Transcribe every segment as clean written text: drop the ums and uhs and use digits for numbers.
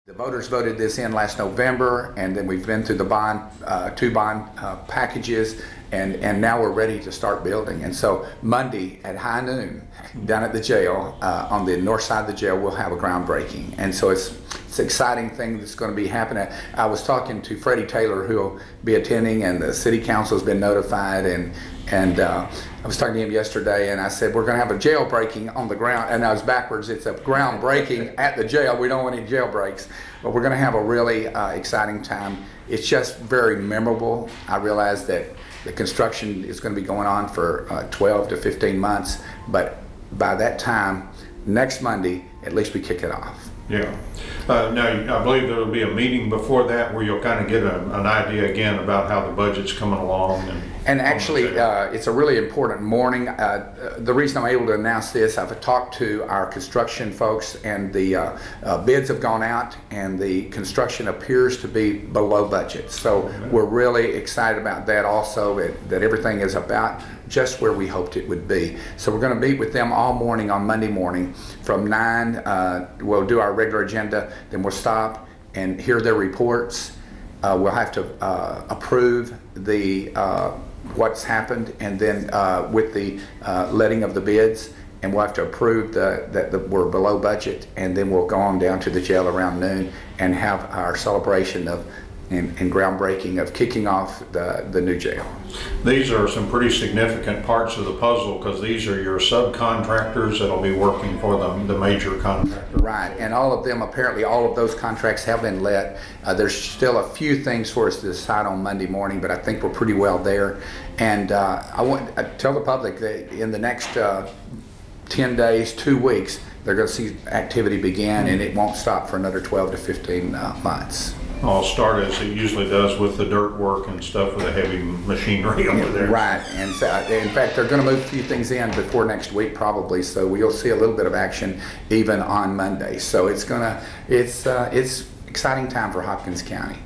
The voters voted this in last November, and then we've been through the two bond packages, and now we're ready to start building. And so Monday at high noon, down at the jail, on the north side of the jail, we'll have a groundbreaking. And so it's an exciting thing that's going to be happening. I was talking to Freddie Taylor, who will be attending, and the city council has been notified, and I was talking to him yesterday, and I said, we're going to have a jailbreaking on the ground, and I was backwards. It's a groundbreaking at the jail. We don't want any jailbreaks, but we're going to have a really exciting time. It's just very memorable. I realize that the construction is going to be going on for 12 to 15 months, but by that time, next Monday, at least we kick it off. Yeah. Now, I believe there will be a meeting before that where you'll kind of get an idea again about how the budget's coming along. And actually, it's a really important morning. The reason I'm able to announce this, I've talked to our construction folks, and the bids have gone out, and the construction appears to be below budget. So we're really excited about that also, that everything is about just where we hoped it would be. So we're going to meet with them all morning on Monday morning from 9. We'll do our regular agenda, then we'll stop and hear their reports. We'll have to approve the what's happened, and then with the letting of the bids, and we'll have to approve that we're below budget, and then we'll go on down to the jail around noon and have our celebration of and groundbreaking of kicking off the new jail. These are some pretty significant parts of the puzzle, because these are your subcontractors that'll be working for the major contractor. Right, and all of them, apparently all of those contracts have been let. There's still a few things for us to decide on Monday morning, but I think we're pretty well there. And I want to tell the public that in the next 10 days, 2 weeks, they're going to see activity begin, and it won't stop for another 12 to 15 months. I'll start as it usually does with the dirt work and stuff with the heavy machinery over there. Right, and so, in fact, they're going to move a few things in before next week probably, so we'll see a little bit of action even on Monday. So it's exciting time for Hopkins County.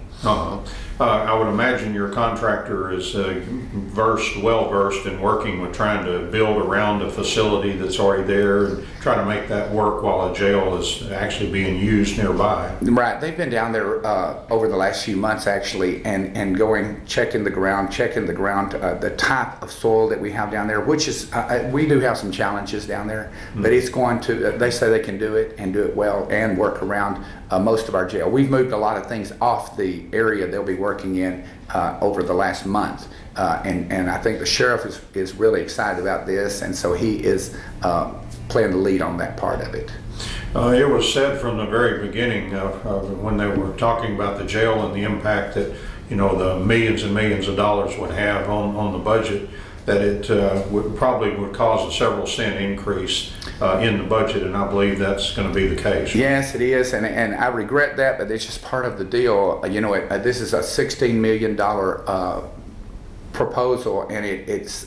I would imagine your contractor is well versed in working with trying to build around a facility that's already there and try to make that work while a jail is actually being used nearby. Right, they've been down there over the last few months actually, and checking the ground, the type of soil that we have down there, which is, we do have some challenges down there, but it's going to, they say they can do it and do it well and work around most of our jail. We've moved a lot of things off the area they'll be working in over the last month, and I think the sheriff is really excited about this, and so he is playing the lead on that part of it. It was said from the very beginning when they were talking about the jail and the impact that the millions and millions of dollars would have on the budget, that it would cause a several cent increase in the budget, and I believe that's going to be the case. Yes, it is, and I regret that, but it's just part of the deal. This is a $16 million proposal, and it's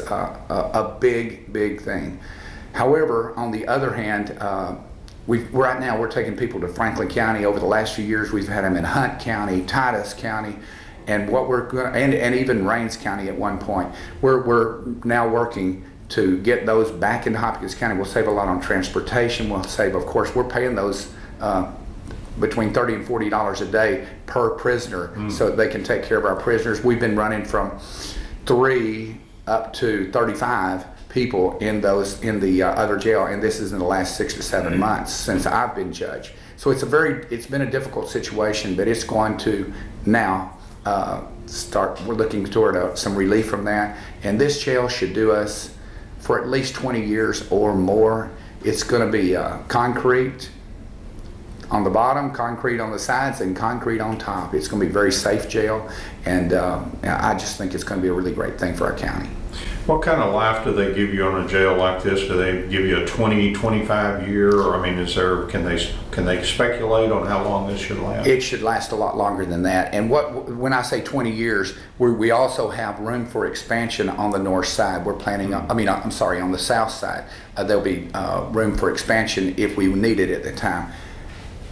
a big thing. However, on the other hand, right now we're taking people to Franklin County. Over the last few years, we've had them in Hunt County, Titus County, and what we're going, and even Rains County at one point. We're now working to get those back into Hopkins County. We'll save a lot on transportation. We'll save, of course, we're paying those between $30 and $40 a day per prisoner, so that they can take care of our prisoners. We've been running from 3 up to 35 people in the other jail, and this is in the last 6 to 7 months since I've been judge. So it's been a difficult situation, but it's going to now we're looking toward some relief from that, and this jail should do us for at least 20 years or more. It's going to be concrete on the bottom, concrete on the sides, and concrete on top. It's going to be a very safe jail, and I just think it's going to be a really great thing for our county. What kind of life do they give you on a jail like this? Do they give you a 20, 25 year, or I mean, can they speculate on how long this should last? It should last a lot longer than that. And when I say 20 years, we also have room for expansion on the north side. We're planning on, on the south side. There'll be room for expansion if we need it at the time.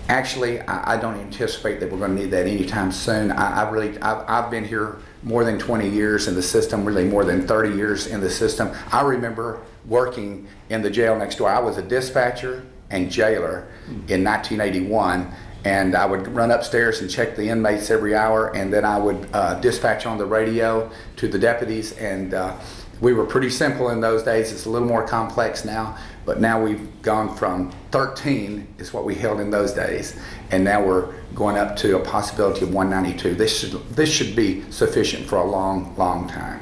Actually, I don't anticipate that we're going to need that anytime soon. I've been here more than 20 years in the system, really more than 30 years in the system. I remember working in the jail next door. I was a dispatcher and jailer in 1981, and I would run upstairs and check the inmates every hour, and then I would dispatch on the radio to the deputies, and we were pretty simple in those days. It's a little more complex now, but now we've gone from 13 is what we held in those days, and now we're going up to a possibility of 192. This should be sufficient for a long, long time.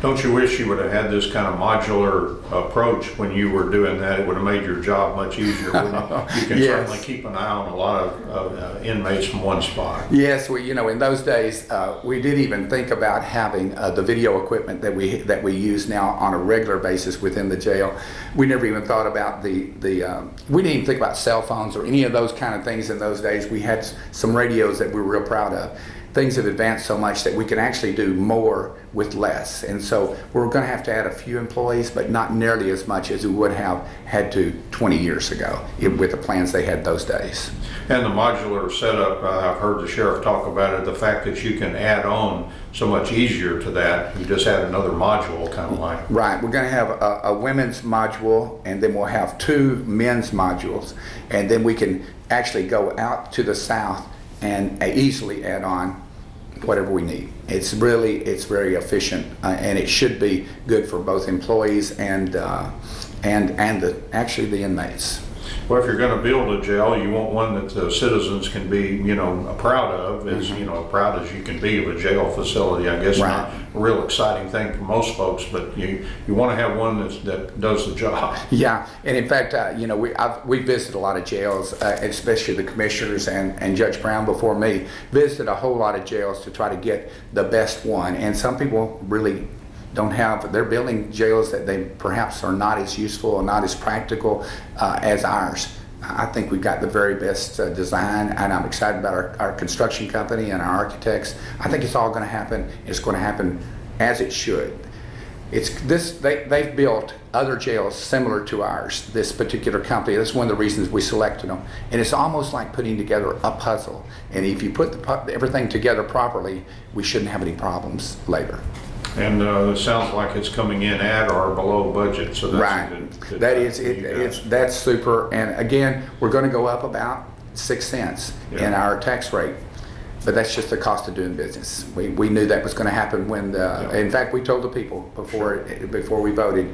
Don't you wish you would have had this kind of modular approach when you were doing that? It would have made your job much easier, wouldn't it? You can Yes. certainly keep an eye on a lot of inmates from one spot. Yes, in those days, we did even think about having the video equipment that we use now on a regular basis within the jail. We never even thought about we didn't even think about cell phones or any of those kind of things in those days. We had some radios that we were real proud of. Things have advanced so much that we can actually do more with less. And so we're going to have to add a few employees, but not nearly as much as we would have had to 20 years ago with the plans they had those days. And the modular setup, I've heard the sheriff talk about it, the fact that you can add on so much easier to that. You just add another module, kind of like. Right. We're going to have a women's module, and then we'll have 2 men's modules, and then we can actually go out to the south and easily add on whatever we need. It's very efficient, and it should be good for both employees and actually the inmates. Well, if you're going to build a jail, you want one that the citizens can be, proud of, as proud as you can be of a jail facility. I guess Right. not a real exciting thing for most folks, but you want to have one that does the job. Yeah, and in fact, we visited a lot of jails, especially the commissioners and Judge Brown before me visited a whole lot of jails to try to get the best one. And some people really they're building jails that they perhaps are not as useful or not as practical as ours. I think we've got the very best design, and I'm excited about our construction company and our architects. I think it's all going to happen. It's going to happen as it should. They've built other jails similar to ours, this particular company. That's one of the reasons we selected them. And it's almost like putting together a puzzle. And if you put everything together properly, we shouldn't have any problems later. And it sounds like it's coming in at or below budget, so that's Right. good. That is, that's super. And again, we're going to go up about 6 cents in our tax rate. But that's just the cost of doing business. We knew that was going to happen when, in fact, we told the people before we voted,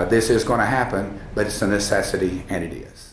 this is going to happen, but it's a necessity, and it is.